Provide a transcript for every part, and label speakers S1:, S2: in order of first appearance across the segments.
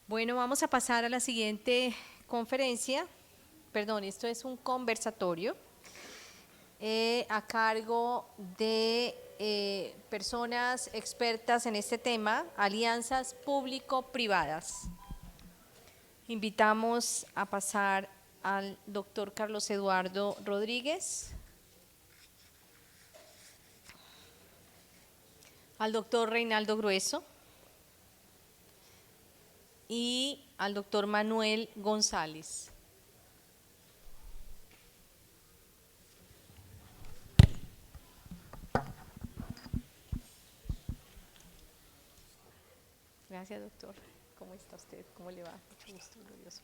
S1: Bueno, vamos a pasar a la siguiente conferencia. Perdón, esto es un conversatorio a cargo de personas expertas en este tema, alianzas público-privadas. Invitamos a pasar al doctor Carlos Eduardo Rodríguez, al doctor Reinaldo Grueso y al doctor Manuel González. Gracias, doctor. ¿Cómo está usted? ¿Cómo le va? Mucho gusto, glorioso.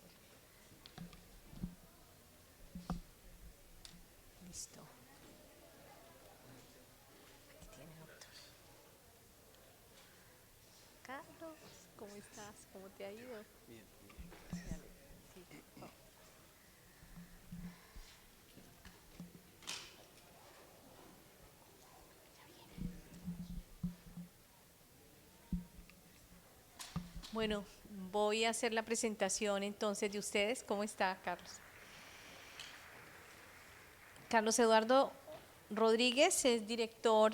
S1: Listo. Aquí tiene, doctor. Carlos, ¿cómo estás? ¿Cómo te ha ido?
S2: Bien, bien, gracias.
S1: Sí. Oh. Bueno, voy a hacer la presentación entonces de ustedes. ¿Cómo está, Carlos? Carlos Eduardo Rodríguez es director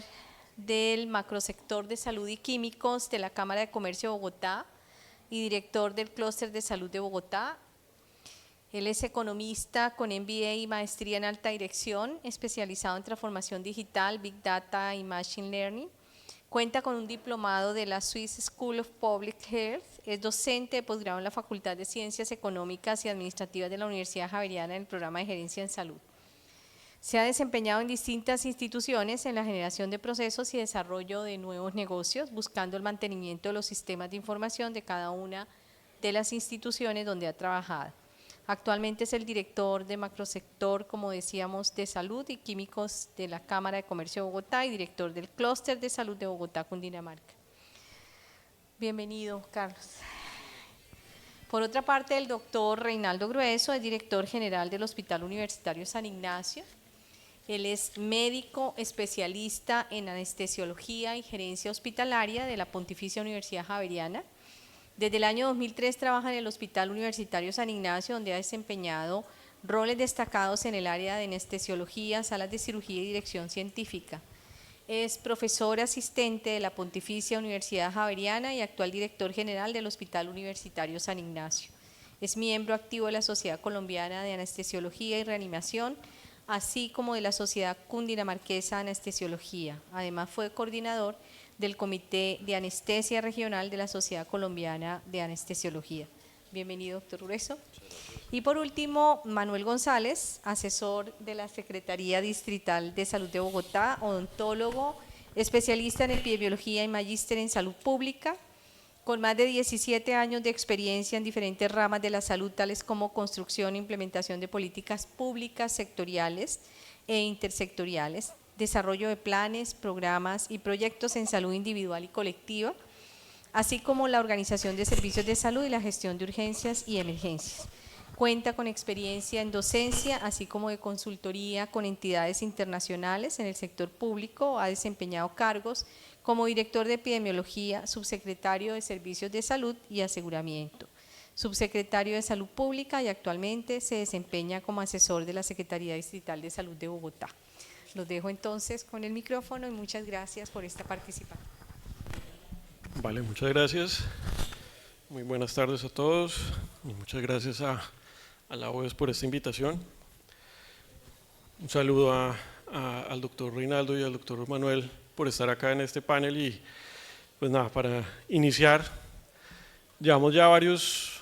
S1: del macrosector de salud y químicos de la Cámara de Comercio de Bogotá y director del Clúster de Salud de Bogotá. Él es economista con MBA y maestría en alta dirección, especializado en transformación digital, Big Data y Machine Learning. Cuenta con un diplomado de la Swiss School of Public Health. Es docente de posgrado en la Facultad de Ciencias Económicas y Administrativas de la Universidad Javeriana en el programa de Gerencia en Salud. Se ha desempeñado en distintas instituciones en la generación de procesos y desarrollo de nuevos negocios, buscando el mantenimiento de los sistemas de información de cada una de las instituciones donde ha trabajado. Actualmente es el director de macrosector, como decíamos, de salud y químicos de la Cámara de Comercio de Bogotá y director del Clúster de Salud de Bogotá, Cundinamarca. Bienvenido, Carlos. Por otra parte, el doctor Reinaldo Grueso es director general del Hospital Universitario San Ignacio. Él es médico especialista en anestesiología y gerencia hospitalaria de la Pontificia Universidad Javeriana. Desde el año 2003 trabaja en el Hospital Universitario San Ignacio, donde ha desempeñado roles destacados en el área de anestesiología, salas de cirugía y dirección científica. Es profesor asistente de la Pontificia Universidad Javeriana y actual director general del Hospital Universitario San Ignacio. Es miembro activo de la Sociedad Colombiana de Anestesiología y Reanimación, así como de la Sociedad Cundinamarquesa de Anestesiología. Además fue coordinador del Comité de Anestesia Regional de la Sociedad Colombiana de Anestesiología. Bienvenido, doctor Grueso. Y por último, Manuel González, asesor de la Secretaría Distrital de Salud de Bogotá, odontólogo, especialista en epidemiología y magíster en salud pública, con más de 17 años de experiencia en diferentes ramas de la salud, tales como construcción e implementación de políticas públicas sectoriales e intersectoriales, desarrollo de planes, programas y proyectos en salud individual y colectiva, así como la organización de servicios de salud y la gestión de urgencias y emergencias. Cuenta con experiencia en docencia, así como de consultoría con entidades internacionales en el sector público. Ha desempeñado cargos como director de epidemiología, subsecretario de Servicios de Salud y Aseguramiento, subsecretario de Salud Pública y actualmente se desempeña como asesor de la Secretaría Distrital de Salud de Bogotá. Los dejo entonces con el micrófono y muchas gracias por esta participación.
S2: Vale, muchas gracias. Muy buenas tardes a todos y muchas gracias a la OES por esta invitación. Un saludo al doctor Reinaldo y al doctor Manuel por estar acá en este panel y pues nada, para iniciar, llevamos ya varios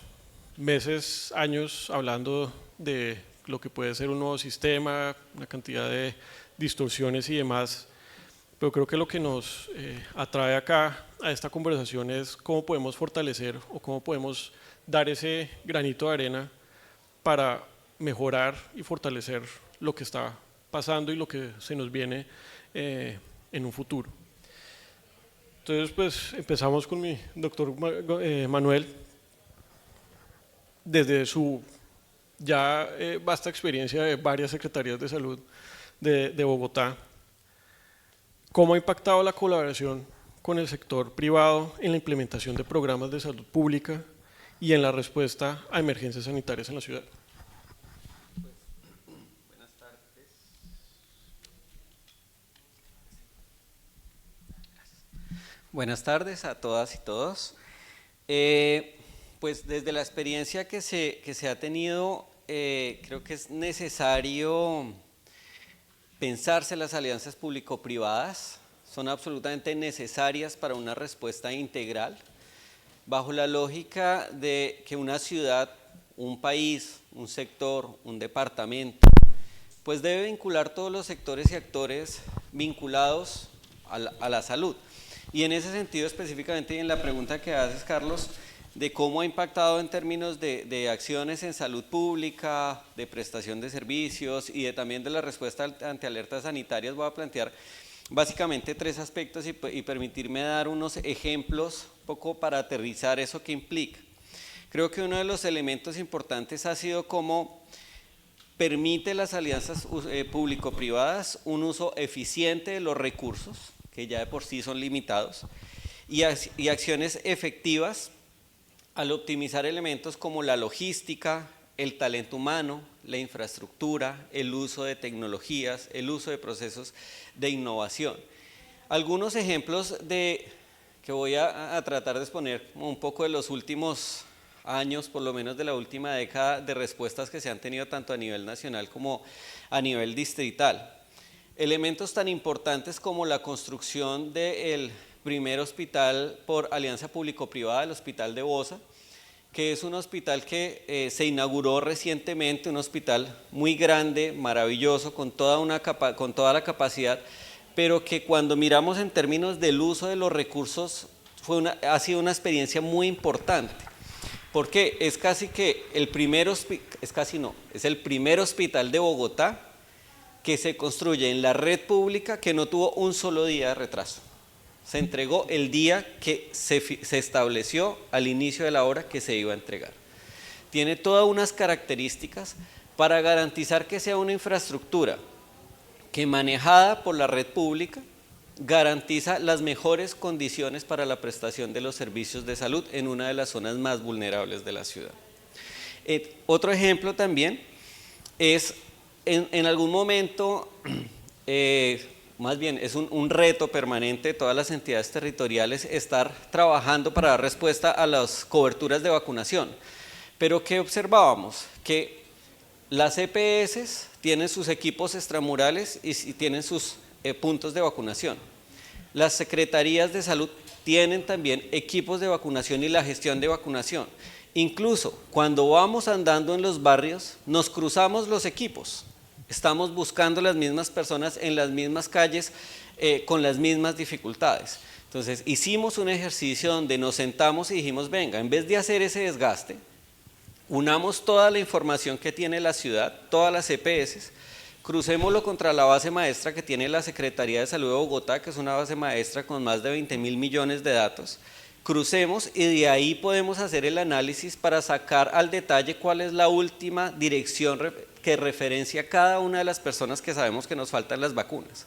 S2: meses, años hablando de lo que puede ser un nuevo sistema, una cantidad de distorsiones y demás, pero creo que lo que nos atrae acá a esta conversación es cómo podemos fortalecer o cómo podemos dar ese granito de arena para mejorar y fortalecer lo que está pasando y lo que se nos viene en un futuro. Entonces, pues empezamos con mi doctor Manuel. Desde su ya vasta experiencia de varias secretarías de salud de Bogotá, ¿cómo ha impactado la colaboración con el sector privado en la implementación de programas de salud pública y en la respuesta a emergencias sanitarias en la ciudad.
S3: Buenas tardes. Buenas tardes a todas y todos. Pues desde la experiencia que se ha tenido, creo que es necesario pensarse las alianzas público-privadas. Son absolutamente necesarias para una respuesta integral, bajo la lógica de que una ciudad, un país, un sector, un departamento, pues debe vincular todos los sectores y actores vinculados a la salud. Y en ese sentido, específicamente, y en la pregunta que haces, Carlos, de cómo ha impactado en términos de acciones en salud pública, de prestación de servicios y también de la respuesta ante alertas sanitarias, voy a plantear básicamente 3 aspectos y permitirme dar unos ejemplos un poco para aterrizar eso que implica. Creo que uno de los elementos importantes ha sido cómo permite las alianzas público-privadas un uso eficiente de los recursos, que ya de por sí son limitados, y acciones efectivas al optimizar elementos como la logística, el talento humano, la infraestructura, el uso de tecnologías, el uso de procesos de innovación. Algunos ejemplos que voy a tratar de exponer un poco de los últimos años, por lo menos de la última década, de respuestas que se han tenido tanto a nivel nacional como a nivel distrital. Elementos tan importantes como la construcción del primer hospital por alianza público-privada, el Hospital de Bosa, que es un hospital que se inauguró recientemente, un hospital muy grande, maravilloso, con toda la capacidad, pero que cuando miramos en términos del uso de los recursos ha sido una experiencia muy importante, porque es casi que el primer hospital de Bogotá que se construye en la red pública que no tuvo un solo día de retraso. Se entregó el día que se estableció al inicio de la obra que se iba a entregar. Tiene todas unas características para garantizar que sea una infraestructura que, manejada por la red pública, garantiza las mejores condiciones para la prestación de los servicios de salud en una de las zonas más vulnerables de la ciudad. Otro ejemplo también es, en algún momento, más bien es un reto permanente de todas las entidades territoriales estar trabajando para dar respuesta a las coberturas de vacunación. Pero ¿qué observábamos? Que las EPS tienen sus equipos extramurales y tienen sus puntos de vacunación. Las secretarías de salud tienen también equipos de vacunación y la gestión de vacunación. Incluso cuando vamos andando en los barrios, nos cruzamos los equipos. Estamos buscando las mismas personas en las mismas calles con las mismas dificultades. Entonces hicimos un ejercicio donde nos sentamos y dijimos, venga, en vez de hacer ese desgaste, unamos toda la información que tiene la ciudad, todas las EPS, crucémoslo contra la base maestra que tiene la Secretaría de Salud de Bogotá, que es una base maestra con más de 20.000 millones de datos, crucemos y de ahí podemos hacer el análisis para sacar al detalle cuál es la última dirección que referencia a cada una de las personas que sabemos que nos faltan las vacunas.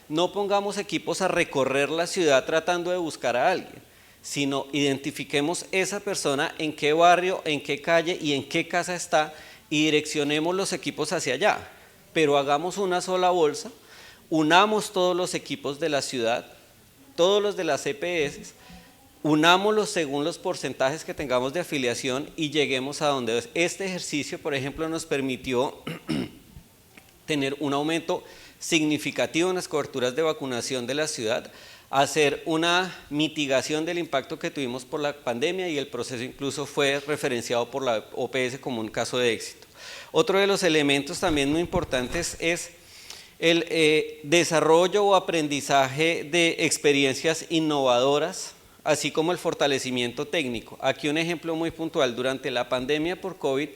S3: No pongamos equipos a recorrer la ciudad tratando de buscar a alguien, sino identifiquemos esa persona en qué barrio, en qué calle y en qué casa está y direccionemos los equipos hacia allá. Pero hagamos una sola bolsa, unamos todos los equipos de la ciudad, todos los de las EPS, unámoslos según los porcentajes que tengamos de afiliación y lleguemos a donde este ejercicio, por ejemplo, nos permitió tener un aumento significativo en las coberturas de vacunación de la ciudad, hacer una mitigación del impacto que tuvimos por la pandemia y el proceso incluso fue referenciado por la OPS como un caso de éxito. Otro de los elementos también muy importantes es el desarrollo o aprendizaje de experiencias innovadoras, así como el fortalecimiento técnico. Aquí un ejemplo muy puntual, durante la pandemia por COVID,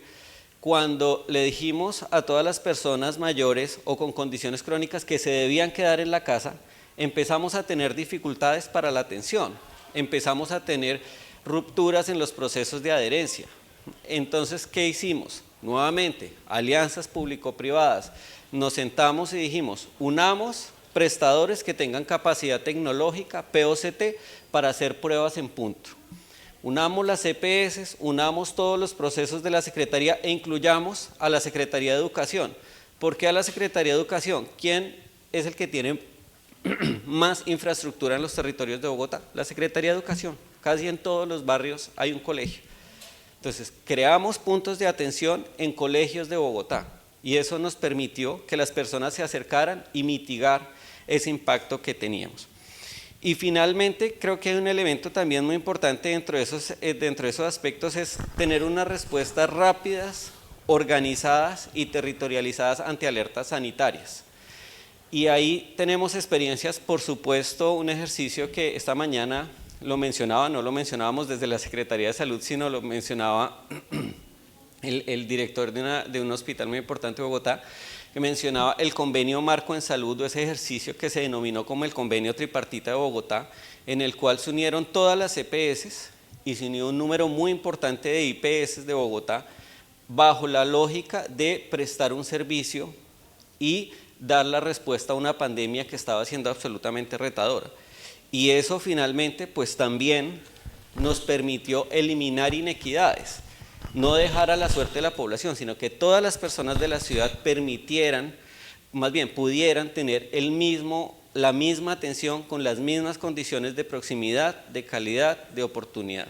S3: cuando le dijimos a todas las personas mayores o con condiciones crónicas que se debían quedar en la casa, empezamos a tener dificultades para la atención, empezamos a tener rupturas en los procesos de adherencia. Entonces, ¿qué hicimos? Nuevamente, alianzas público-privadas. Nos sentamos y dijimos, unamos prestadores que tengan capacidad tecnológica, POCT, para hacer pruebas en punto. Unamos las EPS, unamos todos los procesos de la Secretaría e incluyamos a la Secretaría de Educación. ¿Por qué a la Secretaría de Educación? ¿Quién es el que tiene más infraestructura en los territorios de Bogotá? La Secretaría de Educación. Casi en todos los barrios hay un colegio. Entonces, creamos puntos de atención en colegios de Bogotá y eso nos permitió que las personas se acercaran y mitigar ese impacto que teníamos. Y finalmente, creo que hay un elemento también muy importante dentro de esos aspectos, es tener unas respuestas rápidas, organizadas y territorializadas ante alertas sanitarias. Y ahí tenemos experiencias, por supuesto, un ejercicio que esta mañana lo mencionaba, no lo mencionábamos desde la Secretaría de Salud, sino lo mencionaba el director de un hospital muy importante de Bogotá, que mencionaba el convenio marco en salud, o ese ejercicio que se denominó como el convenio tripartita de Bogotá, en el cual se unieron todas las EPS y se unió un número muy importante de IPS de Bogotá, bajo la lógica de prestar un servicio y dar la respuesta a una pandemia que estaba siendo absolutamente retadora. Y eso finalmente pues también nos permitió eliminar inequidades, no dejar a la suerte de la población, sino que todas las personas de la ciudad pudieran tener la misma atención con las mismas condiciones de proximidad, de calidad, de oportunidad.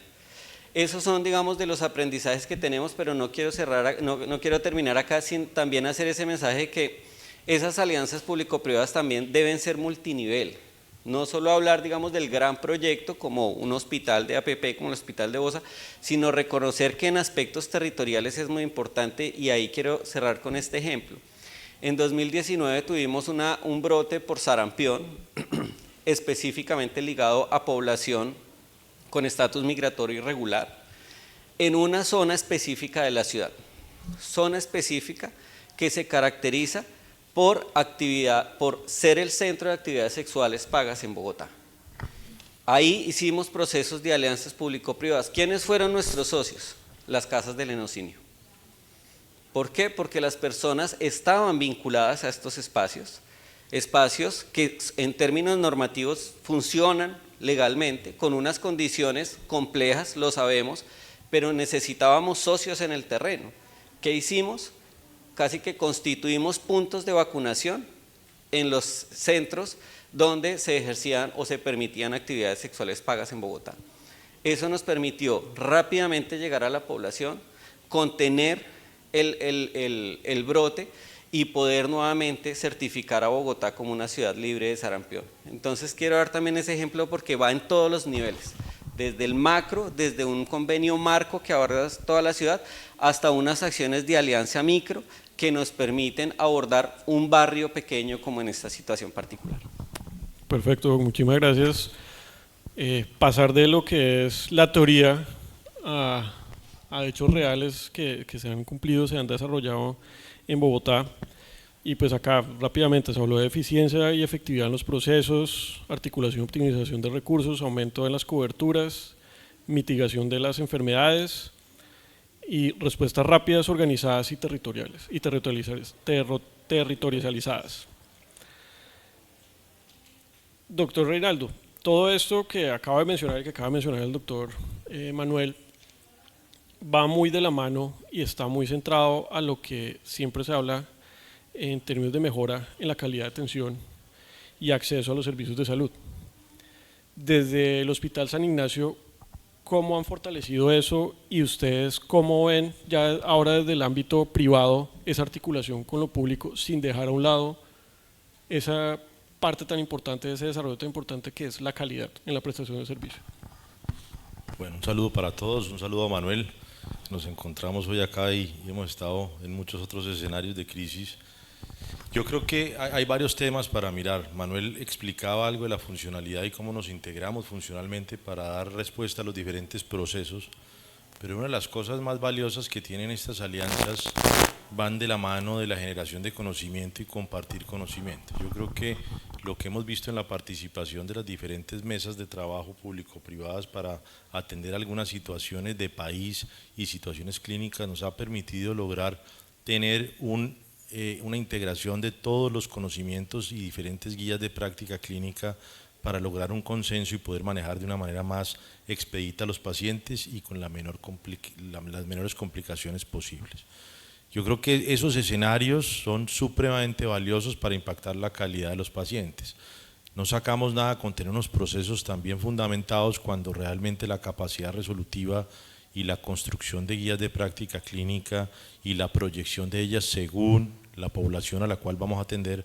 S3: Esos son, digamos, de los aprendizajes que tenemos, pero no quiero terminar acá sin también hacer ese mensaje que esas alianzas público-privadas también deben ser multinivel. No solo hablar, digamos, del gran proyecto como un hospital de APP, como el Hospital de Bosa, sino reconocer que en aspectos territoriales es muy importante, y ahí quiero cerrar con este ejemplo. En 2019 tuvimos un brote por sarampión, específicamente ligado a población con estatus migratorio irregular, en una zona específica de la ciudad. Zona específica que se caracteriza por ser el centro de actividades sexuales pagas en Bogotá. Ahí hicimos procesos de alianzas público-privadas. ¿Quiénes fueron nuestros socios? Las casas de lenocinio. ¿Por qué? Porque las personas estaban vinculadas a estos espacios que en términos normativos funcionan legalmente, con unas condiciones complejas, lo sabemos, pero necesitábamos socios en el terreno. ¿Qué hicimos? Casi que constituimos puntos de vacunación en los centros donde se ejercían o se permitían actividades sexuales pagas en Bogotá. Eso nos permitió rápidamente llegar a la población, contener el brote y poder nuevamente certificar a Bogotá como una ciudad libre de sarampión. Entonces quiero dar también ese ejemplo porque va en todos los niveles, desde el macro, desde un convenio marco que aborda toda la ciudad, hasta unas acciones de alianza micro que nos permiten abordar un barrio pequeño como en esta situación particular.
S2: Perfecto, muchísimas gracias. Pasar de lo que es la teoría a hechos reales que se han cumplido, se han desarrollado en Bogotá. Y pues acá rápidamente se habló de eficiencia y efectividad en los procesos, articulación y optimización de recursos, aumento de las coberturas, mitigación de las enfermedades y respuestas rápidas, organizadas y territorializadas. Doctor Reinaldo, todo esto que acaba de mencionar y que acaba de mencionar el doctor Manuel va muy de la mano y está muy centrado a lo que siempre se habla en términos de mejora en la calidad de atención y acceso a los servicios de salud. Desde el Hospital San Ignacio, ¿cómo han fortalecido eso y ustedes cómo ven ya ahora desde el ámbito privado esa articulación con lo público sin dejar a un lado esa parte tan importante de ese desarrollo tan importante que es la calidad en la prestación de servicio?
S4: Bueno, un saludo para todos, un saludo a Manuel. Nos encontramos hoy acá y hemos estado en muchos otros escenarios de crisis. Yo creo que hay varios temas para mirar. Manuel explicaba algo de la funcionalidad y cómo nos integramos funcionalmente para dar respuesta a los diferentes procesos, pero una de las cosas más valiosas que tienen estas alianzas van de la mano de la generación de conocimiento y compartir conocimiento. Yo creo que lo que hemos visto en la participación de las diferentes mesas de trabajo público-privadas para atender algunas situaciones de país y situaciones clínicas nos ha permitido lograr tener una integración de todos los conocimientos y diferentes guías de práctica clínica para lograr un consenso y poder manejar de una manera más expedita a los pacientes y con las menores complicaciones posibles. Yo creo que esos escenarios son supremamente valiosos para impactar la calidad de los pacientes. No sacamos nada con tener unos procesos también fundamentados cuando realmente la capacidad resolutiva y la construcción de guías de práctica clínica y la proyección de ellas según la población a la cual vamos a atender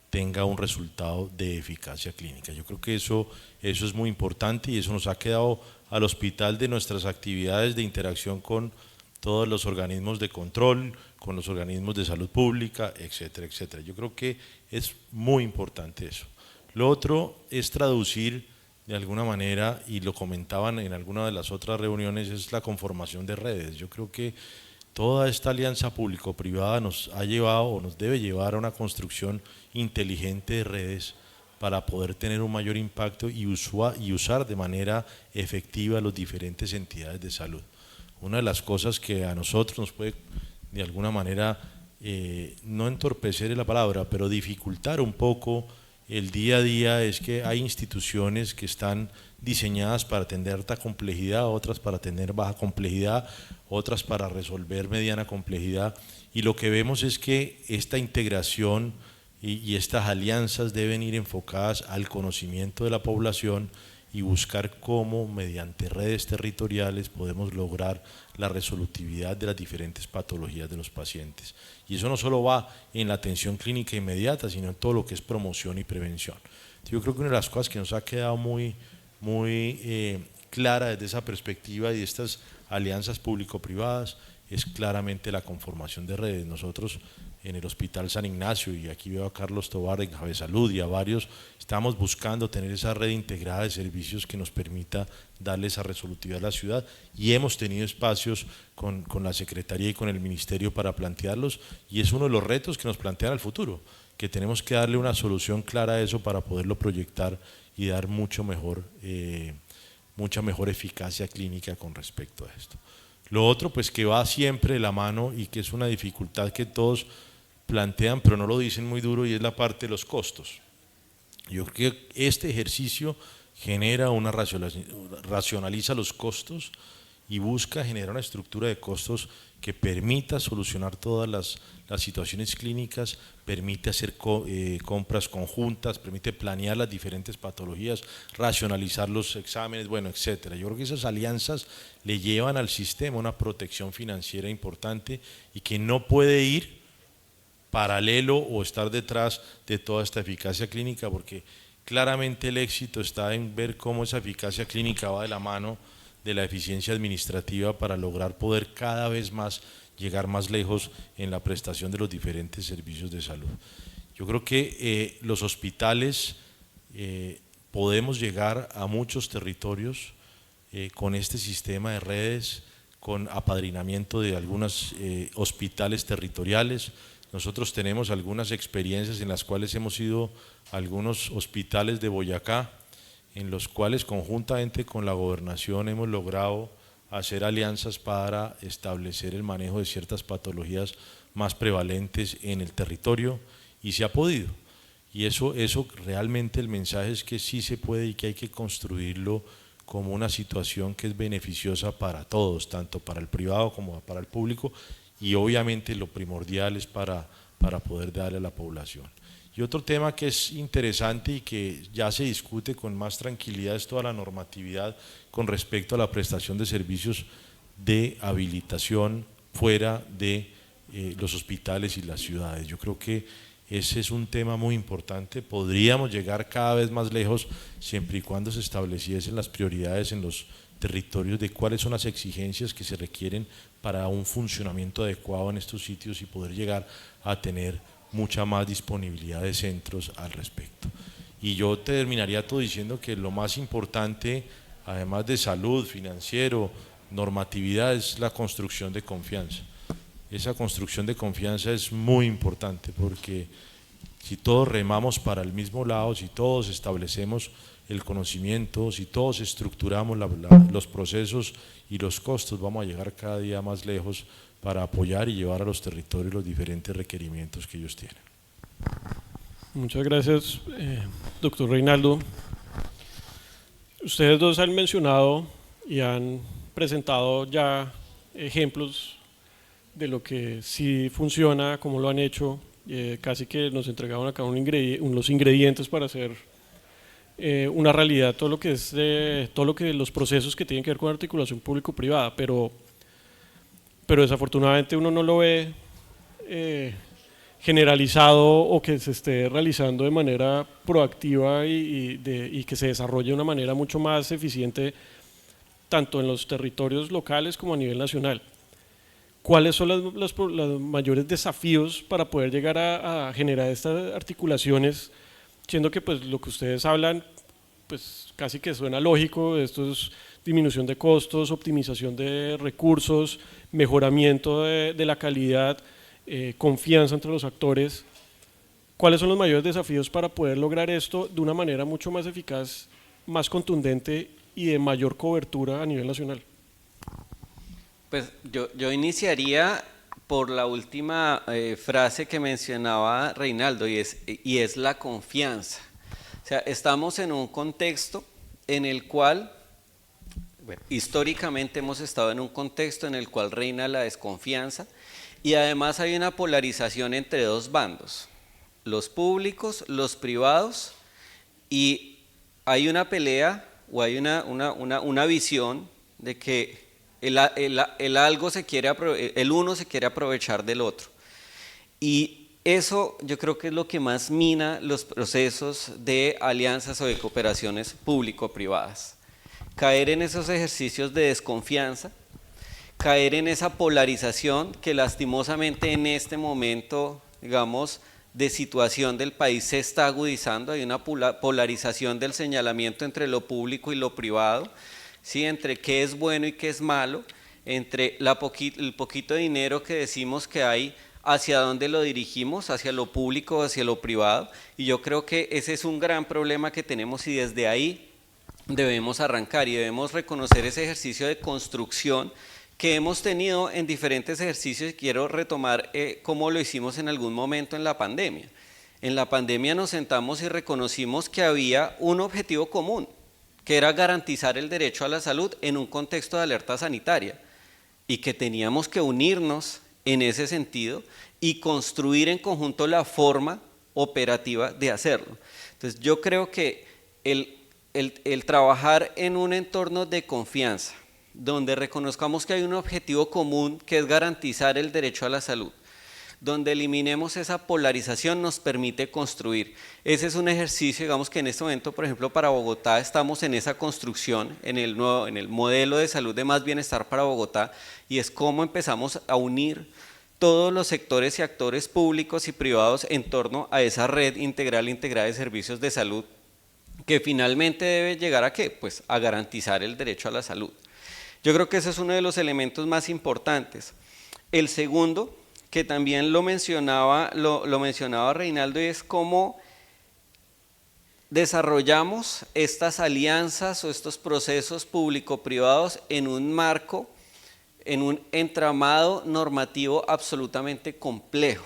S4: tenga un resultado de eficacia clínica. Yo creo que eso es muy importante y eso nos ha quedado al hospital de nuestras actividades de interacción con todos los organismos de control, con los organismos de salud pública, etcétera, etcétera. Yo creo que es muy importante eso. Lo otro es traducir de alguna manera, y lo comentaban en alguna de las otras reuniones, es la conformación de redes. Yo creo que toda esta alianza público-privada nos ha llevado o nos debe llevar a una construcción inteligente de redes para poder tener un mayor impacto y usar de manera efectiva las diferentes entidades de salud. Una de las cosas que a nosotros nos puede de alguna manera, no entorpecer es la palabra, pero dificultar un poco el día a día es que hay instituciones que están diseñadas para atender alta complejidad, otras para atender baja complejidad, otras para resolver mediana complejidad, y lo que vemos es que esta integración y estas alianzas deben ir enfocadas al conocimiento de la población y buscar cómo mediante redes territoriales podemos lograr la resolutividad de las diferentes patologías de los pacientes. Y eso no solo va en la atención clínica inmediata, sino en todo lo que es promoción y prevención. Yo creo que una de las cosas que nos ha quedado muy clara desde esa perspectiva y de estas alianzas público-privadas es claramente la conformación de redes. Nosotros en el Hospital San Ignacio, y aquí veo a Carlos Tobar en Jave Salud y a varios, estamos buscando tener esa red integrada de servicios que nos permita darle esa resolutividad a la ciudad, y hemos tenido espacios con la Secretaría y con el Ministerio para plantearlos, y es uno de los retos que nos plantean al futuro, que tenemos que darle una solución clara a eso para poderlo proyectar y dar mucha mejor eficacia clínica con respecto a esto. Lo otro, pues que va siempre de la mano y que es una dificultad que todos plantean, pero no lo dicen muy duro, y es la parte de los costos. Yo creo que este ejercicio racionaliza los costos y busca generar una estructura de costos que permita solucionar todas las situaciones clínicas, permite hacer compras conjuntas, permite planear las diferentes patologías, racionalizar los exámenes, bueno, etcétera. Yo creo que esas alianzas le llevan al sistema una protección financiera importante y que no puede ir paralelo o estar detrás de toda esta eficacia clínica, porque claramente el éxito está en ver cómo esa eficacia clínica va de la mano de la eficiencia administrativa para lograr poder cada vez más llegar más lejos en la prestación de los diferentes servicios de salud. Yo creo que los hospitales podemos llegar a muchos territorios con este sistema de redes, con apadrinamiento de algunos hospitales territoriales. Nosotros tenemos algunas experiencias en las cuales hemos ido a algunos hospitales de Boyacá, en los cuales conjuntamente con la gobernación hemos logrado hacer alianzas para establecer el manejo de ciertas patologías más prevalentes en el territorio, y se ha podido. Y eso realmente el mensaje es que sí se puede y que hay que construirlo como una situación que es beneficiosa para todos, tanto para el privado como para el público, y obviamente lo primordial es para poder darle a la población. Y otro tema que es interesante y que ya se discute con más tranquilidad es toda la normatividad con respecto a la prestación de servicios de habilitación fuera de los hospitales y las ciudades. Yo creo que ese es un tema muy importante. Podríamos llegar cada vez más lejos siempre y cuando se estableciesen las prioridades en los territorios de cuáles son las exigencias que se requieren para un funcionamiento adecuado en estos sitios y poder llegar a tener mucha más disponibilidad de centros al respecto. Y yo terminaría todo diciendo que lo más importante, además de salud, financiero, normatividad, es la construcción de confianza. Esa construcción de confianza es muy importante, porque si todos remamos para el mismo lado, si todos establecemos el conocimiento, si todos estructuramos los procesos y los costos, vamos a llegar cada día más lejos para apoyar y llevar a los territorios los diferentes requerimientos que ellos tienen.
S2: Muchas gracias, doctor Reinaldo. Ustedes dos han mencionado y han presentado ya ejemplos de lo que sí funciona, cómo lo han hecho, casi que nos entregaron acá los ingredientes para hacer una realidad todo lo que es todo lo que los procesos que tienen que ver con articulación público-privada, pero desafortunadamente uno no lo ve generalizado o que se esté realizando de manera proactiva y que se desarrolle de una manera mucho más eficiente tanto en los territorios locales como a nivel nacional. ¿Cuáles son los mayores desafíos para poder llegar a generar estas articulaciones, siendo que pues lo que ustedes hablan pues casi que suena lógico? Esto es disminución de costos, optimización de recursos, mejoramiento de la calidad, confianza entre los actores. ¿Cuáles son los mayores desafíos para poder lograr esto de una manera mucho más eficaz, más contundente y de mayor cobertura a nivel nacional?
S3: Pues yo iniciaría por la última frase que mencionaba Reinaldo, y es la confianza. O sea, estamos en un contexto en el cual, bueno, históricamente hemos estado en un contexto en el cual reina la desconfianza, y además hay una polarización entre dos bandos, los públicos, los privados, y hay una pelea o hay una visión de que el uno se quiere aprovechar del otro. Y eso yo creo que es lo que más mina los procesos de alianzas o de cooperaciones público-privadas. Caer en esos ejercicios de desconfianza, caer en esa polarización que lastimosamente en este momento, digamos, de situación del país se está agudizando. Hay una polarización del señalamiento entre lo público y lo privado, ¿sí? Entre qué es bueno y qué es malo, entre el poquito dinero que decimos que hay, hacia dónde lo dirigimos, hacia lo público o hacia lo privado, y yo creo que ese es un gran problema que tenemos, y desde ahí debemos arrancar y debemos reconocer ese ejercicio de construcción que hemos tenido en diferentes ejercicios, y quiero retomar cómo lo hicimos en algún momento en la pandemia. En la pandemia nos sentamos y reconocimos que había un objetivo común, que era garantizar el derecho a la salud en un contexto de alerta sanitaria, y que teníamos que unirnos en ese sentido y construir en conjunto la forma operativa de hacerlo. Entonces yo creo que el trabajar en un entorno de confianza, donde reconozcamos que hay un objetivo común que es garantizar el derecho a la salud, donde eliminemos esa polarización, nos permite construir. Ese es un ejercicio, digamos que en este momento, por ejemplo, para Bogotá estamos en esa construcción, en el modelo de salud de más bienestar para Bogotá, y es cómo empezamos a unir todos los sectores y actores públicos y privados en torno a esa red integral integrada de servicios de salud, que finalmente debe llegar ¿a qué? Pues a garantizar el derecho a la salud. Yo creo que ese es uno de los elementos más importantes. El segundo, que también lo mencionaba Reinaldo, y es cómo desarrollamos estas alianzas o estos procesos público-privados en un marco, en un entramado normativo absolutamente complejo.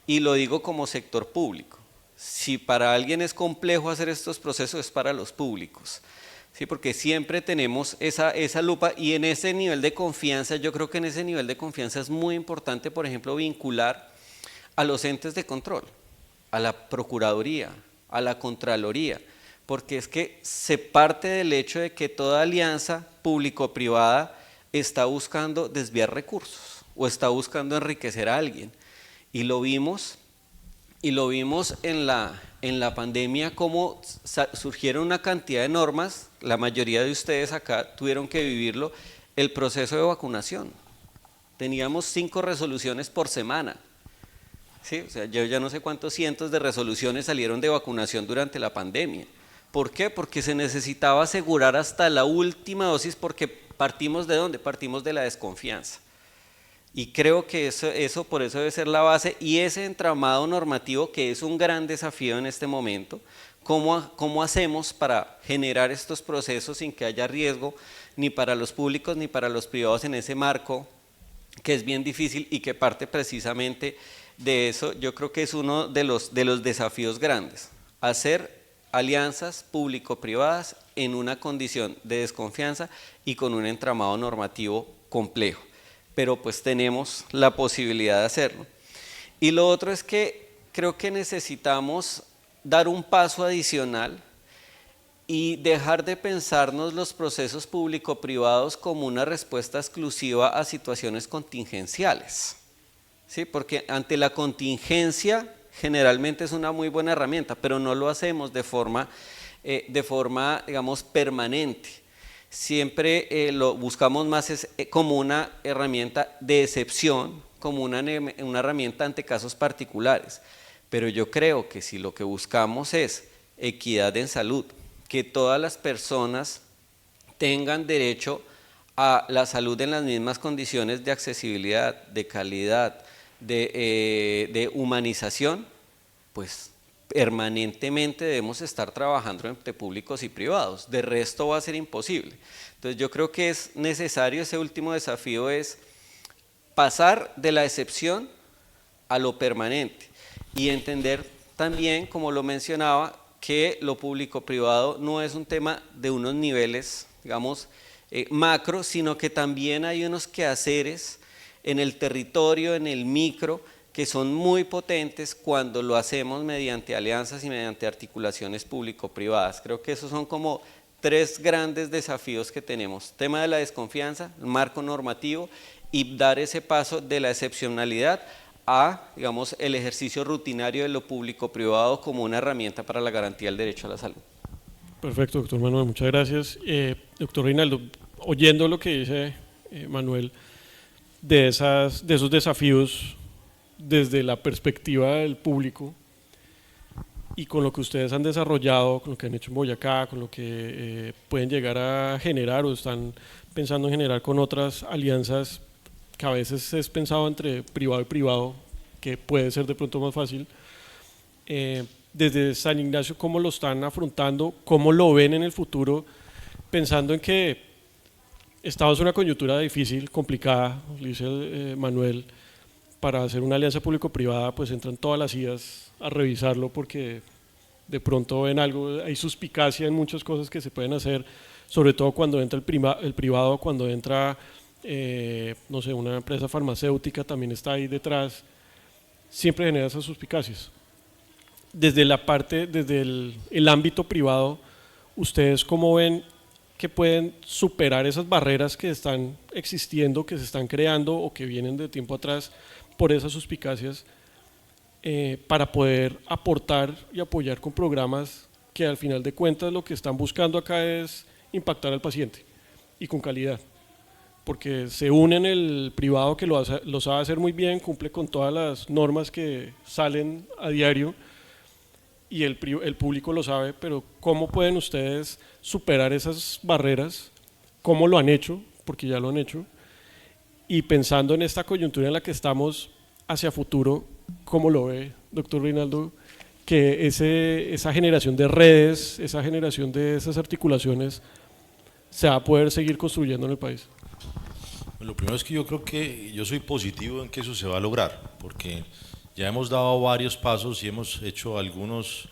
S3: Y lo digo como sector público. Si para alguien es complejo hacer estos procesos, es para los públicos. Sí, porque siempre tenemos esa lupa, y en ese nivel de confianza, yo creo que en ese nivel de confianza es muy importante, por ejemplo, vincular a los entes de control, a la Procuraduría, a la Contraloría, porque es que se parte del hecho de que toda alianza público-privada está buscando desviar recursos o está buscando enriquecer a alguien, y lo vimos en la pandemia, cómo surgieron una cantidad de normas. La mayoría de ustedes acá tuvieron que vivirlo, el proceso de vacunación. Teníamos 5 resoluciones por semana. ¿Sí? O sea, yo ya no sé cuántos cientos de resoluciones salieron de vacunación durante la pandemia. ¿Por qué? Porque se necesitaba asegurar hasta la última dosis, porque partimos ¿de dónde? Partimos de la desconfianza. Y creo que por eso debe ser la base, y ese entramado normativo, que es un gran desafío en este momento. ¿Cómo hacemos para generar estos procesos sin que haya riesgo ni para los públicos ni para los privados en ese marco, que es bien difícil y que parte precisamente de eso? Yo creo que es uno de los desafíos grandes, hacer alianzas público-privadas en una condición de desconfianza y con un entramado normativo complejo, pero pues tenemos la posibilidad de hacerlo. Y lo otro es que creo que necesitamos dar un paso adicional y dejar de pensarnos los procesos público-privados como una respuesta exclusiva a situaciones contingenciales, ¿sí? Porque ante la contingencia generalmente es una muy buena herramienta, pero no lo hacemos de forma digamos, permanente. Siempre lo buscamos más como una herramienta de excepción, como una herramienta ante casos particulares. Pero yo creo que si lo que buscamos es equidad en salud, que todas las personas tengan derecho a la salud en las mismas condiciones de accesibilidad, de calidad, de humanización, pues permanentemente debemos estar trabajando entre públicos y privados, de resto va a ser imposible. Entonces yo creo que es necesario, ese último desafío es pasar de la excepción a lo permanente y entender también, como lo mencionaba, que lo público-privado no es un tema de unos niveles, digamos, macro, sino que también hay unos quehaceres en el territorio, en el micro, que son muy potentes cuando lo hacemos mediante alianzas y mediante articulaciones público-privadas. Creo que esos son como tres grandes desafíos que tenemos: tema de la desconfianza, el marco normativo y dar ese paso de la excepcionalidad a, digamos, el ejercicio rutinario de lo público-privado como una herramienta para la garantía del derecho a la salud.
S2: Perfecto, doctor Manuel, muchas gracias. Doctor Reinaldo, oyendo lo que dice Manuel de esos desafíos desde la perspectiva del público y con lo que ustedes han desarrollado, con lo que han hecho en Boyacá, con lo que pueden llegar a generar o están pensando en generar con otras alianzas que a veces es pensado entre privado y privado, que puede ser de pronto más fácil. Desde San Ignacio, ¿cómo lo están afrontando? ¿Cómo lo ven en el futuro? Pensando en que estamos en una coyuntura difícil, complicada, lo dice Manuel, para hacer una alianza público-privada, pues entran todas las IAS a revisarlo porque de pronto ven algo, hay suspicacia en muchas cosas que se pueden hacer, sobre todo cuando entra el privado, cuando entra, no sé, una empresa farmacéutica también está ahí detrás, siempre genera esas suspicacias. Desde la parte, desde el ámbito privado, ¿ustedes cómo ven que pueden superar esas barreras que están existiendo, que se están creando o que vienen de tiempo atrás por esas suspicacias, para poder aportar y apoyar con programas que al final de cuentas lo que están buscando acá es impactar al paciente y con calidad? Porque se unen el privado que lo sabe hacer muy bien, cumple con todas las normas que salen a diario, y el público lo sabe, pero ¿cómo pueden ustedes superar esas barreras? ¿Cómo lo han hecho? Porque ya lo han hecho. Y pensando en esta coyuntura en la que estamos hacia futuro, ¿cómo lo ve, doctor Reinaldo? Que esa generación de redes, esa generación de esas articulaciones se va a poder seguir construyendo en el país.
S4: Lo primero es que yo creo que yo soy positivo en que eso se va a lograr, porque ya hemos dado varios pasos y hemos hecho algunos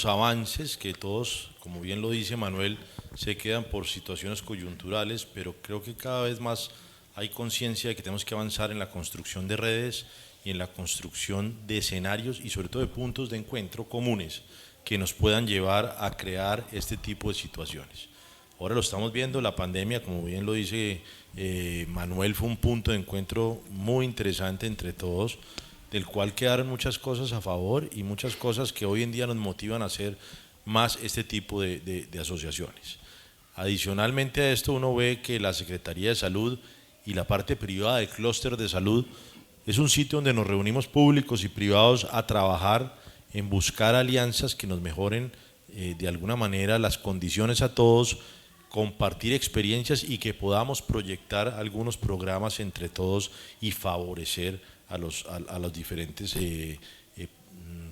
S4: avances que todos, como bien lo dice Manuel, se quedan por situaciones coyunturales, pero creo que cada vez más hay conciencia de que tenemos que avanzar en la construcción de redes y en la construcción de escenarios y sobre todo de puntos de encuentro comunes que nos puedan llevar a crear este tipo de situaciones. Ahora lo estamos viendo, la pandemia, como bien lo dice Manuel, fue un punto de encuentro muy interesante entre todos, del cual quedaron muchas cosas a favor y muchas cosas que hoy en día nos motivan a hacer más este tipo de asociaciones. Adicionalmente a esto, uno ve que la Secretaría de Salud y la parte privada del clúster de salud es un sitio donde nos reunimos públicos y privados a trabajar en buscar alianzas que nos mejoren de alguna manera las condiciones a todos, compartir experiencias y que podamos proyectar algunos programas entre todos y favorecer a los diferentes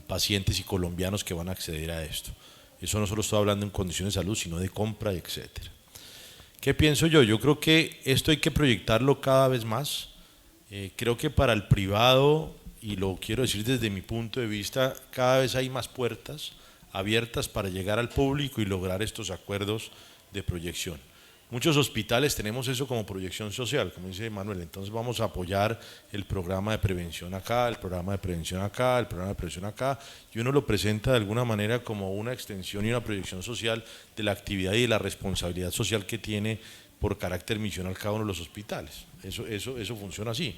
S4: pacientes y colombianos que van a acceder a esto. Eso no solo estoy hablando en condiciones de salud, sino de compra, etcétera. ¿Qué pienso yo? Yo creo que esto hay que proyectarlo cada vez más. Creo que para el privado, y lo quiero decir desde mi punto de vista, cada vez hay más puertas abiertas para llegar al público y lograr estos acuerdos de proyección. Muchos hospitales tenemos eso como proyección social, como dice Manuel, entonces vamos a apoyar el programa de prevención acá, el programa de prevención acá, el programa de prevención acá, y uno lo presenta de alguna manera como una extensión y una proyección social de la actividad y de la responsabilidad social que tiene por carácter misional cada uno de los hospitales. Eso funciona así.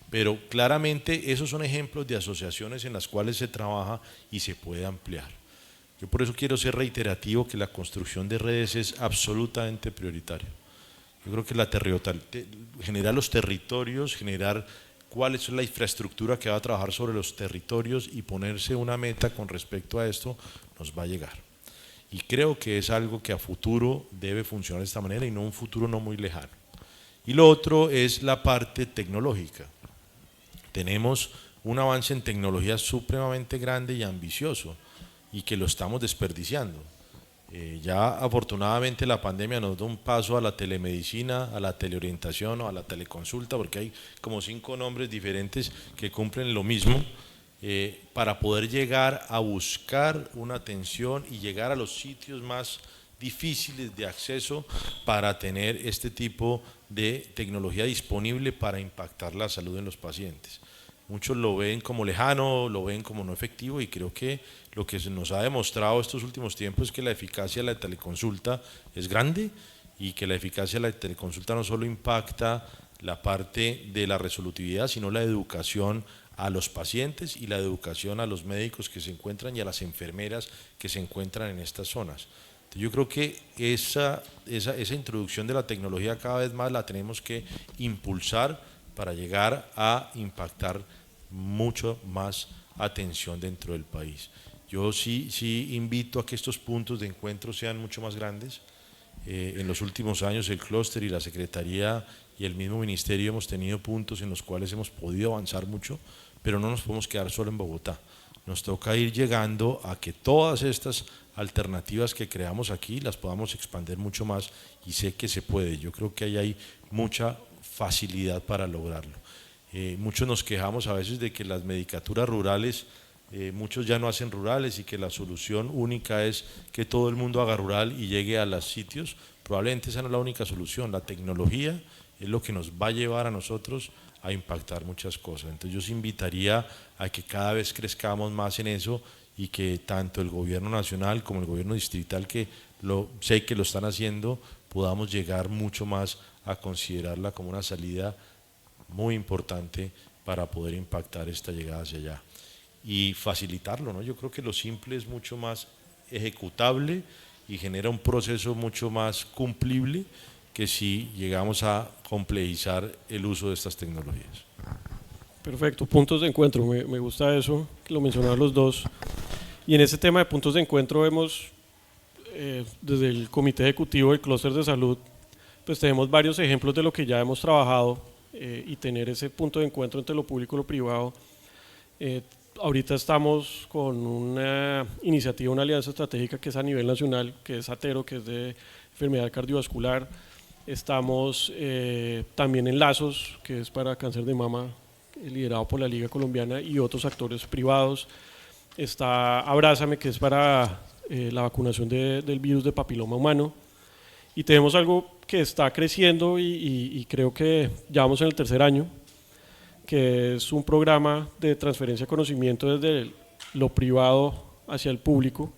S4: Pero claramente esos son ejemplos de asociaciones en las cuales se trabaja y se puede ampliar. Yo por eso quiero ser reiterativo que la construcción de redes es absolutamente prioritario. Yo creo que generar los territorios, generar cuál es la infraestructura que va a trabajar sobre los territorios y ponerse una meta con respecto a esto nos va a llegar. Y creo que es algo que a futuro debe funcionar de esta manera y no un futuro no muy lejano. Y lo otro es la parte tecnológica. Tenemos un avance en tecnología supremamente grande y ambicioso y que lo estamos desperdiciando. Ya afortunadamente la pandemia nos da un paso a la telemedicina, a la teleorientación o a la teleconsulta, porque hay como 5 nombres diferentes que cumplen lo mismo, para poder llegar a buscar una atención y llegar a los sitios más difíciles de acceso para tener este tipo de tecnología disponible para impactar la salud en los pacientes. Muchos lo ven como lejano, lo ven como no efectivo y creo que lo que se nos ha demostrado estos últimos tiempos es que la eficacia de la teleconsulta es grande y que la eficacia de la teleconsulta no solo impacta la parte de la resolutividad, sino la educación a los pacientes y la educación a los médicos que se encuentran y a las enfermeras que se encuentran en estas zonas. Yo creo que esa introducción de la tecnología cada vez más la tenemos que impulsar para llegar a impactar mucho más atención dentro del país. Yo sí invito a que estos puntos de encuentro sean mucho más grandes. En los últimos años el clúster y la Secretaría y el mismo Ministerio hemos tenido puntos en los cuales hemos podido avanzar mucho, pero no nos podemos quedar solo en Bogotá. Nos toca ir llegando a que todas estas alternativas que creamos aquí las podamos expandir mucho más y sé que se puede. Yo creo que ahí hay mucha facilidad para lograrlo. Muchos nos quejamos a veces de que las medicaturas rurales, muchos ya no hacen rurales y que la solución única es que todo el mundo haga rural y llegue a los sitios. Probablemente esa no es la única solución. La tecnología es lo que nos va a llevar a nosotros a impactar muchas cosas. Entonces yo os invitaría a que cada vez crezcamos más en eso y que tanto el gobierno nacional como el gobierno distrital, que sé que lo están haciendo, podamos llegar mucho más a considerarla como una salida muy importante para poder impactar esta llegada hacia allá y facilitarlo, ¿no? Yo creo que lo simple es mucho más ejecutable y genera un proceso mucho más cumplible que si llegamos a complejizar el uso de estas tecnologías.
S2: Perfecto, puntos de encuentro, me gusta eso, que lo mencionaron los dos. Y en este tema de puntos de encuentro hemos, desde el Comité Ejecutivo del Clúster de Salud, pues tenemos varios ejemplos de lo que ya hemos trabajado y tener ese punto de encuentro entre lo público y lo privado. Ahorita estamos con una iniciativa, una alianza estratégica que es a nivel nacional, que es ATERO, que es de enfermedad cardiovascular. Estamos también en Lazos, que es para cáncer de mama, liderado por la Liga Colombiana y otros actores privados. Está Abrázame, que es para la vacunación del virus de papiloma humano. Y tenemos algo que está creciendo y creo que ya vamos en el 3er año, que es un programa de transferencia de conocimiento desde lo privado hacia el público,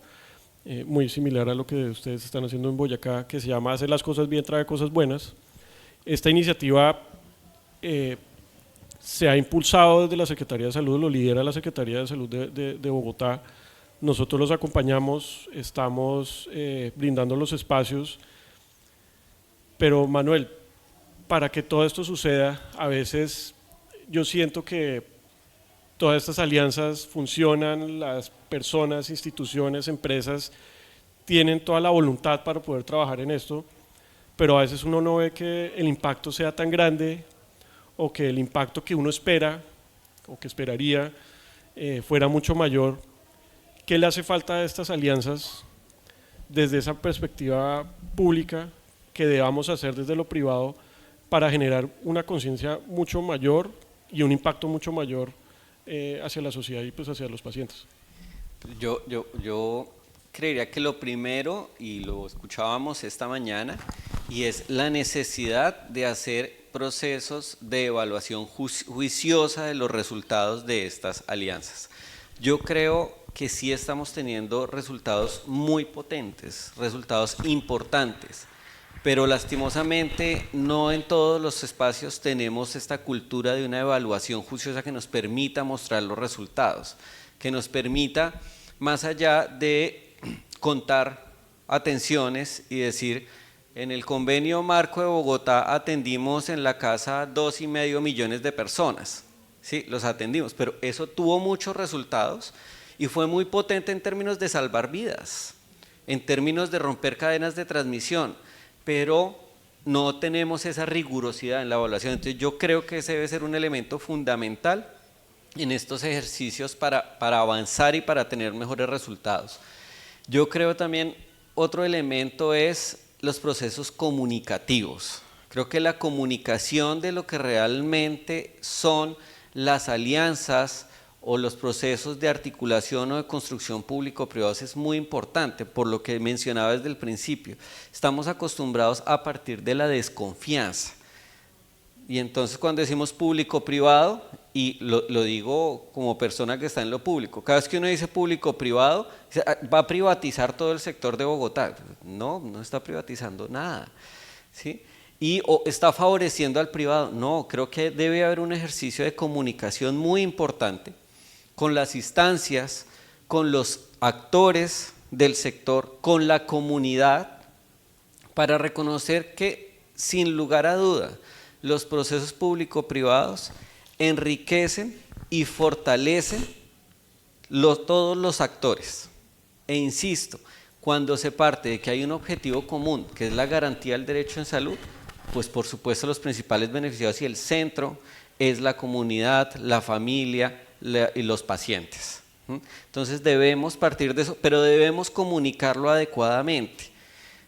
S2: muy similar a lo que ustedes están haciendo en Boyacá, que se llama Hacer las cosas bien trae cosas buenas. Esta iniciativa se ha impulsado desde la Secretaría de Salud, lo lidera la Secretaría de Salud de Bogotá. Nosotros los acompañamos, estamos brindando los espacios, pero Manuel, para que todo esto suceda, a veces yo siento que todas estas alianzas funcionan, las personas, instituciones, empresas tienen toda la voluntad para poder trabajar en esto, pero a veces uno no ve que el impacto sea tan grande o que el impacto que uno espera o que esperaría fuera mucho mayor. ¿Qué le hace falta a estas alianzas desde esa perspectiva pública que debamos hacer desde lo privado para generar una conciencia mucho mayor y un impacto mucho mayor hacia la sociedad y pues hacia los pacientes?
S3: Yo creería que lo primero, y lo escuchábamos esta mañana, y es la necesidad de hacer procesos de evaluación juiciosa de los resultados de estas alianzas. Yo creo que sí estamos teniendo resultados muy potentes, resultados importantes, pero lastimosamente no en todos los espacios tenemos esta cultura de una evaluación juiciosa que nos permita mostrar los resultados, que nos permita, más allá de contar atenciones y decir, en el convenio marco de Bogotá atendimos en la casa 2,5 millones de personas, ¿sí? Los atendimos, pero eso tuvo muchos resultados y fue muy potente en términos de salvar vidas, en términos de romper cadenas de transmisión, pero no tenemos esa rigurosidad en la evaluación. Entonces yo creo que ese debe ser un elemento fundamental en estos ejercicios para avanzar y para tener mejores resultados. Yo creo también otro elemento es los procesos comunicativos. Creo que la comunicación de lo que realmente son las alianzas o los procesos de articulación o de construcción público-privados es muy importante, por lo que mencionaba desde el principio. Estamos acostumbrados a partir de la desconfianza. Y entonces cuando decimos público-privado, y lo digo como persona que está en lo público, cada vez que uno dice público-privado, va a privatizar todo el sector de Bogotá. No, no está privatizando nada, ¿sí? O está favoreciendo al privado. No, creo que debe haber un ejercicio de comunicación muy importante con las instancias, con los actores del sector, con la comunidad, para reconocer que sin lugar a duda los procesos público-privados enriquecen y fortalecen todos los actores. E insisto, cuando se parte de que hay un objetivo común, que es la garantía del derecho en salud, pues por supuesto los principales beneficiados y el centro es la comunidad, la familia y los pacientes. Entonces debemos partir de eso, pero debemos comunicarlo adecuadamente.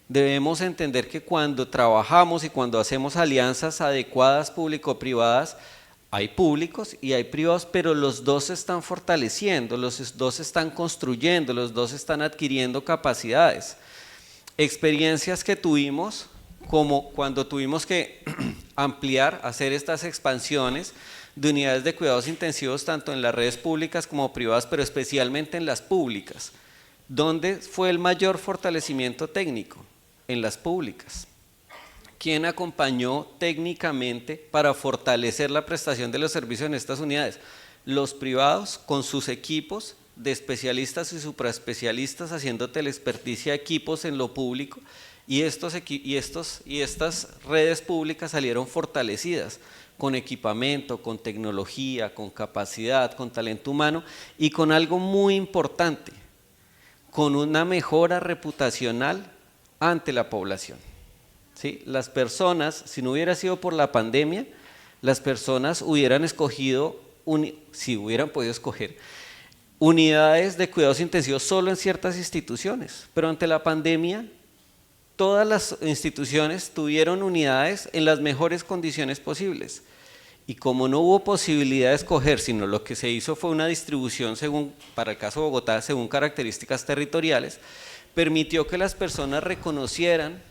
S3: Debemos entender que cuando trabajamos y cuando hacemos alianzas adecuadas público-privadas, hay públicos y hay privados, pero los dos se están fortaleciendo, los dos se están construyendo, los dos están adquiriendo capacidades. Experiencias que tuvimos, como cuando tuvimos que ampliar, hacer estas expansiones de unidades de cuidados intensivos tanto en las redes públicas como privadas, pero especialmente en las públicas. ¿Dónde fue el mayor fortalecimiento técnico? En las públicas. ¿Quién acompañó técnicamente para fortalecer la prestación de los servicios en estas unidades? Los privados con sus equipos de especialistas y supraespecialistas haciendo teleexperticia de equipos en lo público, y estas redes públicas salieron fortalecidas con equipamiento, con tecnología, con capacidad, con talento humano y con algo muy importante, con una mejora reputacional ante la población. ¿Sí? Las personas, si no hubiera sido por la pandemia, las personas hubieran escogido, si hubieran podido escoger, unidades de cuidados intensivos solo en ciertas instituciones, pero ante la pandemia todas las instituciones tuvieron unidades en las mejores condiciones posibles. Y como no hubo posibilidad de escoger, sino lo que se hizo fue una distribución según, para el caso de Bogotá, según características territoriales, permitió que las personas reconocieran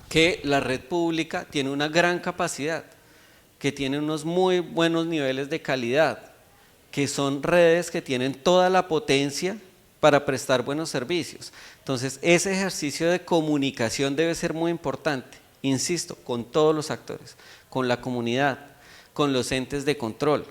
S3: que la red pública tiene una gran capacidad, que tiene unos muy buenos niveles de calidad, que son redes que tienen toda la potencia para prestar buenos servicios. Entonces, ese ejercicio de comunicación debe ser muy importante, insisto, con todos los actores, con la comunidad, con los entes de control,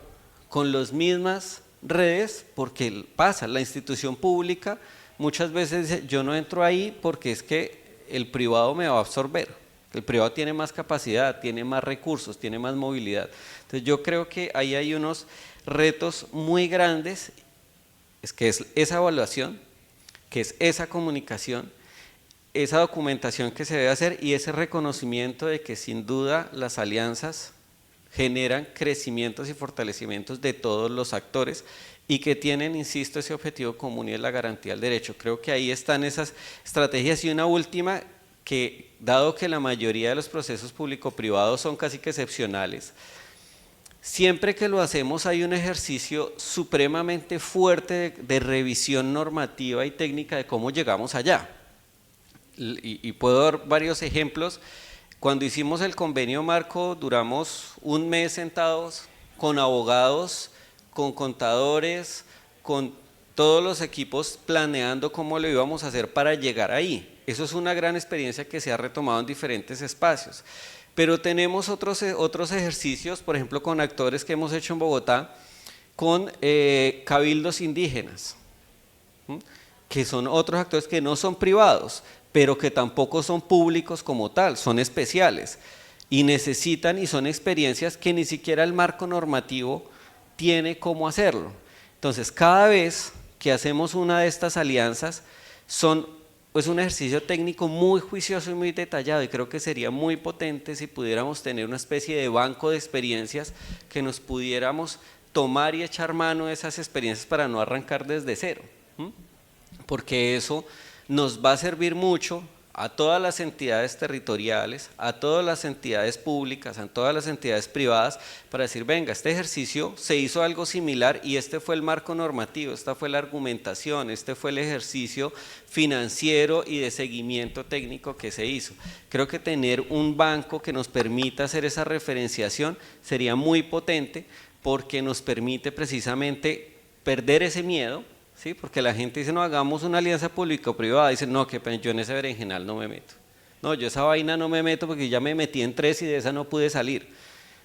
S3: con las mismas redes, porque pasa, la institución pública muchas veces dice, yo no entro ahí porque es que el privado me va a absorber. El privado tiene más capacidad, tiene más recursos, tiene más movilidad. Entonces yo creo que ahí hay unos retos muy grandes, que es esa evaluación, que es esa comunicación, esa documentación que se debe hacer y ese reconocimiento de que sin duda las alianzas generan crecimientos y fortalecimientos de todos los actores y que tienen, insisto, ese objetivo común y es la garantía del derecho. Creo que ahí están esas estrategias y una última que, dado que la mayoría de los procesos público-privados son casi que excepcionales, siempre que lo hacemos hay un ejercicio supremamente fuerte de revisión normativa y técnica de cómo llegamos allá. Y puedo dar varios ejemplos. Cuando hicimos el convenio marco, duramos un mes sentados con abogados, con contadores, con todos los equipos planeando cómo lo íbamos a hacer para llegar ahí. Eso es una gran experiencia que se ha retomado en diferentes espacios. Pero tenemos otros ejercicios, por ejemplo, con actores que hemos hecho en Bogotá, con cabildos indígenas, que son otros actores que no son privados, pero que tampoco son públicos como tal, son especiales y necesitan y son experiencias que ni siquiera el marco normativo tiene cómo hacerlo. Entonces, cada vez que hacemos una de estas alianzas, es un ejercicio técnico muy juicioso y muy detallado, y creo que sería muy potente si pudiéramos tener una especie de banco de experiencias que nos pudiéramos tomar y echar mano de esas experiencias para no arrancar desde cero, porque eso nos va a servir mucho a todas las entidades territoriales, a todas las entidades públicas, a todas las entidades privadas, para decir, venga, este ejercicio se hizo algo similar y este fue el marco normativo, esta fue la argumentación, este fue el ejercicio financiero y de seguimiento técnico que se hizo. Creo que tener un banco que nos permita hacer esa referenciación sería muy potente, porque nos permite precisamente perder ese miedo, ¿sí? Porque la gente dice, no, hagamos una alianza público-privada, dice, no, que yo en ese berenjenal no me meto. No, yo esa vaina no me meto porque ya me metí en 3 y de esa no pude salir.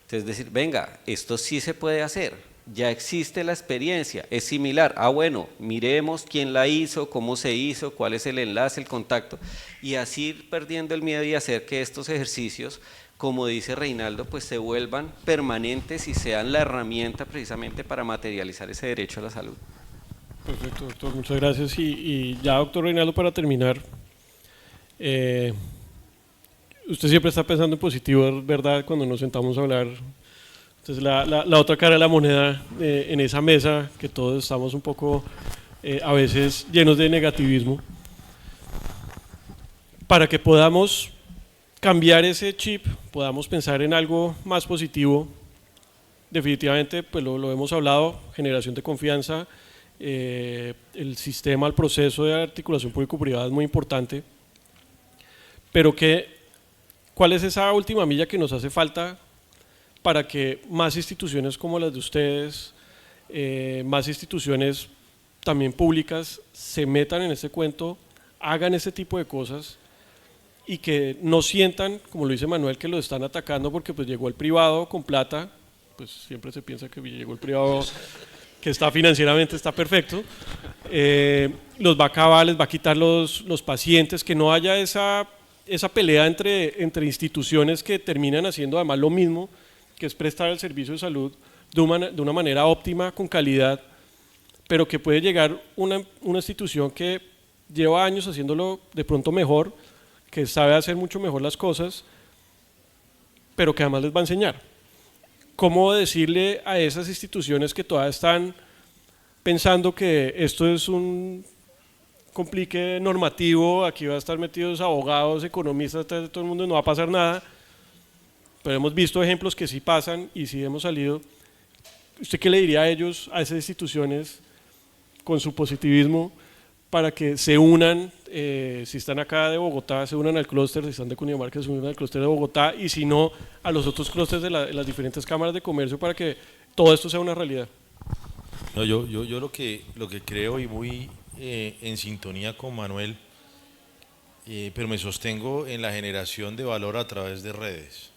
S3: Entonces decir, venga, esto sí se puede hacer, ya existe la experiencia, es similar, bueno, miremos quién la hizo, cómo se hizo, cuál es el enlace, el contacto, y así ir perdiendo el miedo y hacer que estos ejercicios, como dice Reinaldo, pues se vuelvan permanentes y sean la herramienta precisamente para materializar ese derecho a la salud.
S2: Perfecto, doctor, muchas gracias. Y ya, doctor Reinaldo, para terminar, usted siempre está pensando en positivo, ¿verdad? Cuando nos sentamos a hablar. Entonces, la otra cara de la moneda en esa mesa, que todos estamos un poco a veces llenos de negativismo, para que podamos cambiar ese chip, podamos pensar en algo más positivo. Definitivamente, pues lo hemos hablado, generación de confianza, el sistema, el proceso de articulación público-privada es muy importante, pero ¿cuál es esa última milla que nos hace falta para que más instituciones como las de ustedes, más instituciones también públicas, se metan en este cuento, hagan ese tipo de cosas y que no sientan, como lo dice Manuel, que lo están atacando porque pues llegó el privado con plata? Pues siempre se piensa que llegó el privado que está financieramente, está perfecto, los va a acabar, les va a quitar los pacientes, que no haya esa pelea entre instituciones que terminan haciendo además lo mismo, que es prestar el servicio de salud de una manera óptima, con calidad, pero que puede llegar una institución que lleva años haciéndolo de pronto mejor, que sabe hacer mucho mejor las cosas, pero que además les va a enseñar. ¿Cómo decirle a esas instituciones que todavía están pensando que esto es un complique normativo, aquí va a estar metidos abogados, economistas, todo el mundo, no va a pasar nada, pero hemos visto ejemplos que sí pasan y sí hemos salido? ¿Usted qué le diría a ellos, a esas instituciones, con su positivismo, para que se unan, si están acá de Bogotá, se unan al clúster, si están de Cundinamarca, se unan al clúster de Bogotá, y si no, a los otros clústeres de las diferentes cámaras de comercio, para que todo esto sea una realidad?
S4: No, yo lo que creo, y muy en sintonía con Manuel, pero me sostengo en la generación de valor a través de redes.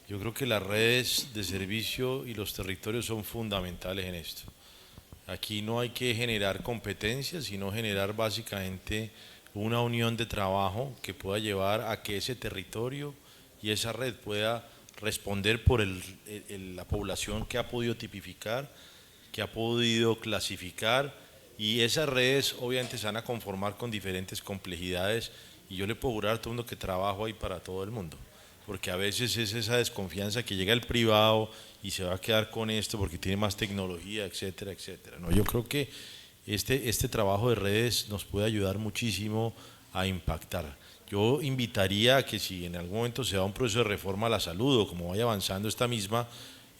S4: Yo creo que las redes de servicio y los territorios son fundamentales en esto. Aquí no hay que generar competencias, sino generar básicamente una unión de trabajo que pueda llevar a que ese territorio y esa red pueda responder por la población que ha podido tipificar, que ha podido clasificar, y esas redes obviamente se van a conformar con diferentes complejidades, y yo le puedo jurar a todo el mundo que trabajo ahí para todo el mundo, porque a veces es esa desconfianza que llega el privado y se va a quedar con esto porque tiene más tecnología, etcétera, etcétera. No, yo creo que este trabajo de redes nos puede ayudar muchísimo a impactar. Yo invitaría a que, si en algún momento se da un proceso de reforma a la salud o como vaya avanzando esta misma,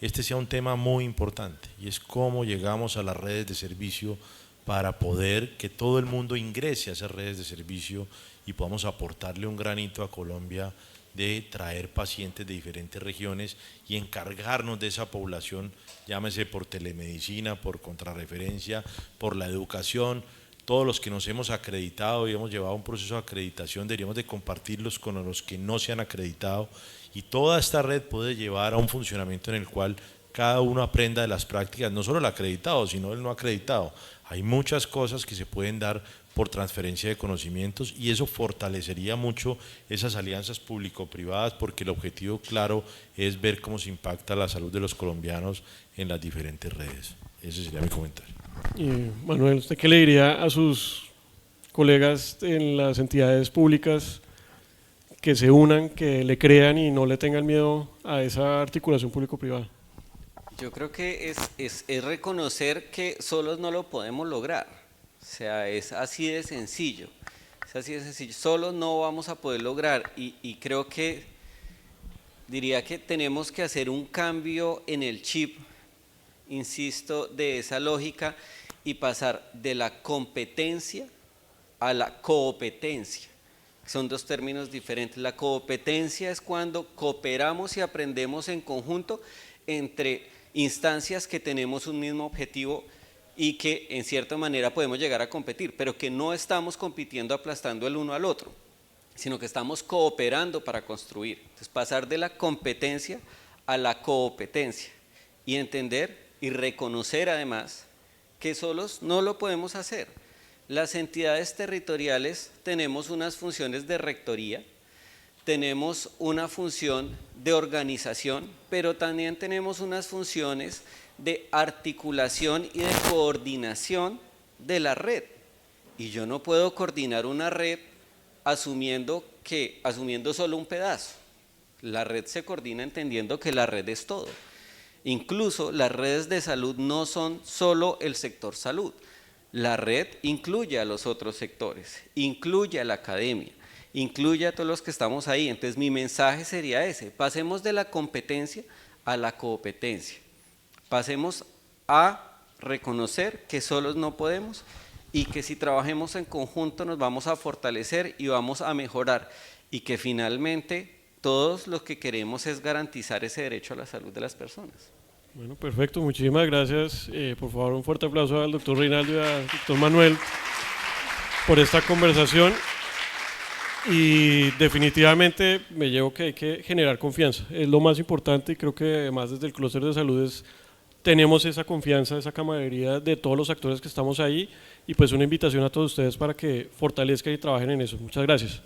S4: este sea un tema muy importante, y es cómo llegamos a las redes de servicio para poder que todo el mundo ingrese a esas redes de servicio y podamos aportarle un granito a Colombia de traer pacientes de diferentes regiones y encargarnos de esa población, llámese por telemedicina, por contrarreferencia, por la educación. Todos los que nos hemos acreditado y hemos llevado un proceso de acreditación deberíamos de compartirlos con los que no se han acreditado, y toda esta red puede llevar a un funcionamiento en el cual cada uno aprenda de las prácticas, no solo el acreditado, sino el no acreditado. Hay muchas cosas que se pueden dar por transferencia de conocimientos, y eso fortalecería mucho esas alianzas público-privadas, porque el objetivo claro es ver cómo se impacta la salud de los colombianos en las diferentes redes. Ese sería mi comentario.
S2: Y Manuel, ¿usted qué le diría a sus colegas en las entidades públicas que se unan, que le crean y no le tengan miedo a esa articulación público-privada?
S3: Yo creo que es reconocer que solos no lo podemos lograr. O sea, es así de sencillo. Es así de sencillo. Solos no vamos a poder lograr, y creo que diría que tenemos que hacer un cambio en el chip, insisto, de esa lógica, y pasar de la competencia a la competencia. Son dos términos diferentes. La competencia es cuando cooperamos y aprendemos en conjunto entre instancias que tenemos un mismo objetivo y que en cierta manera podemos llegar a competir, pero que no estamos compitiendo aplastando el uno al otro, sino que estamos cooperando para construir. Entonces, pasar de la competencia a la competencia y entender y reconocer además que solos no lo podemos hacer. Las entidades territoriales tenemos unas funciones de rectoría, tenemos una función de organización, pero también tenemos unas funciones de articulación y de coordinación de la red. Y yo no puedo coordinar una red asumiendo solo un pedazo. La red se coordina entendiendo que la red es todo. Incluso las redes de salud no son solo el sector salud. La red incluye a los otros sectores, incluye a la academia, incluye a todos los que estamos ahí. Entonces mi mensaje sería ese: pasemos de la competencia a la competencia. Pasemos a reconocer que solos no podemos, y que si trabajemos en conjunto nos vamos a fortalecer y vamos a mejorar, y que finalmente todos lo que queremos es garantizar ese derecho a la salud de las personas.
S2: Bueno, perfecto, muchísimas gracias. Por favor, un fuerte aplauso al doctor Reinaldo y al doctor Manuel por esta conversación. Y definitivamente me llevo que hay que generar confianza, es lo más importante, y creo que además desde el clúster de salud tenemos esa confianza, esa camaradería de todos los actores que estamos ahí, y pues una invitación a todos ustedes para que fortalezcan y trabajen en eso. Muchas gracias.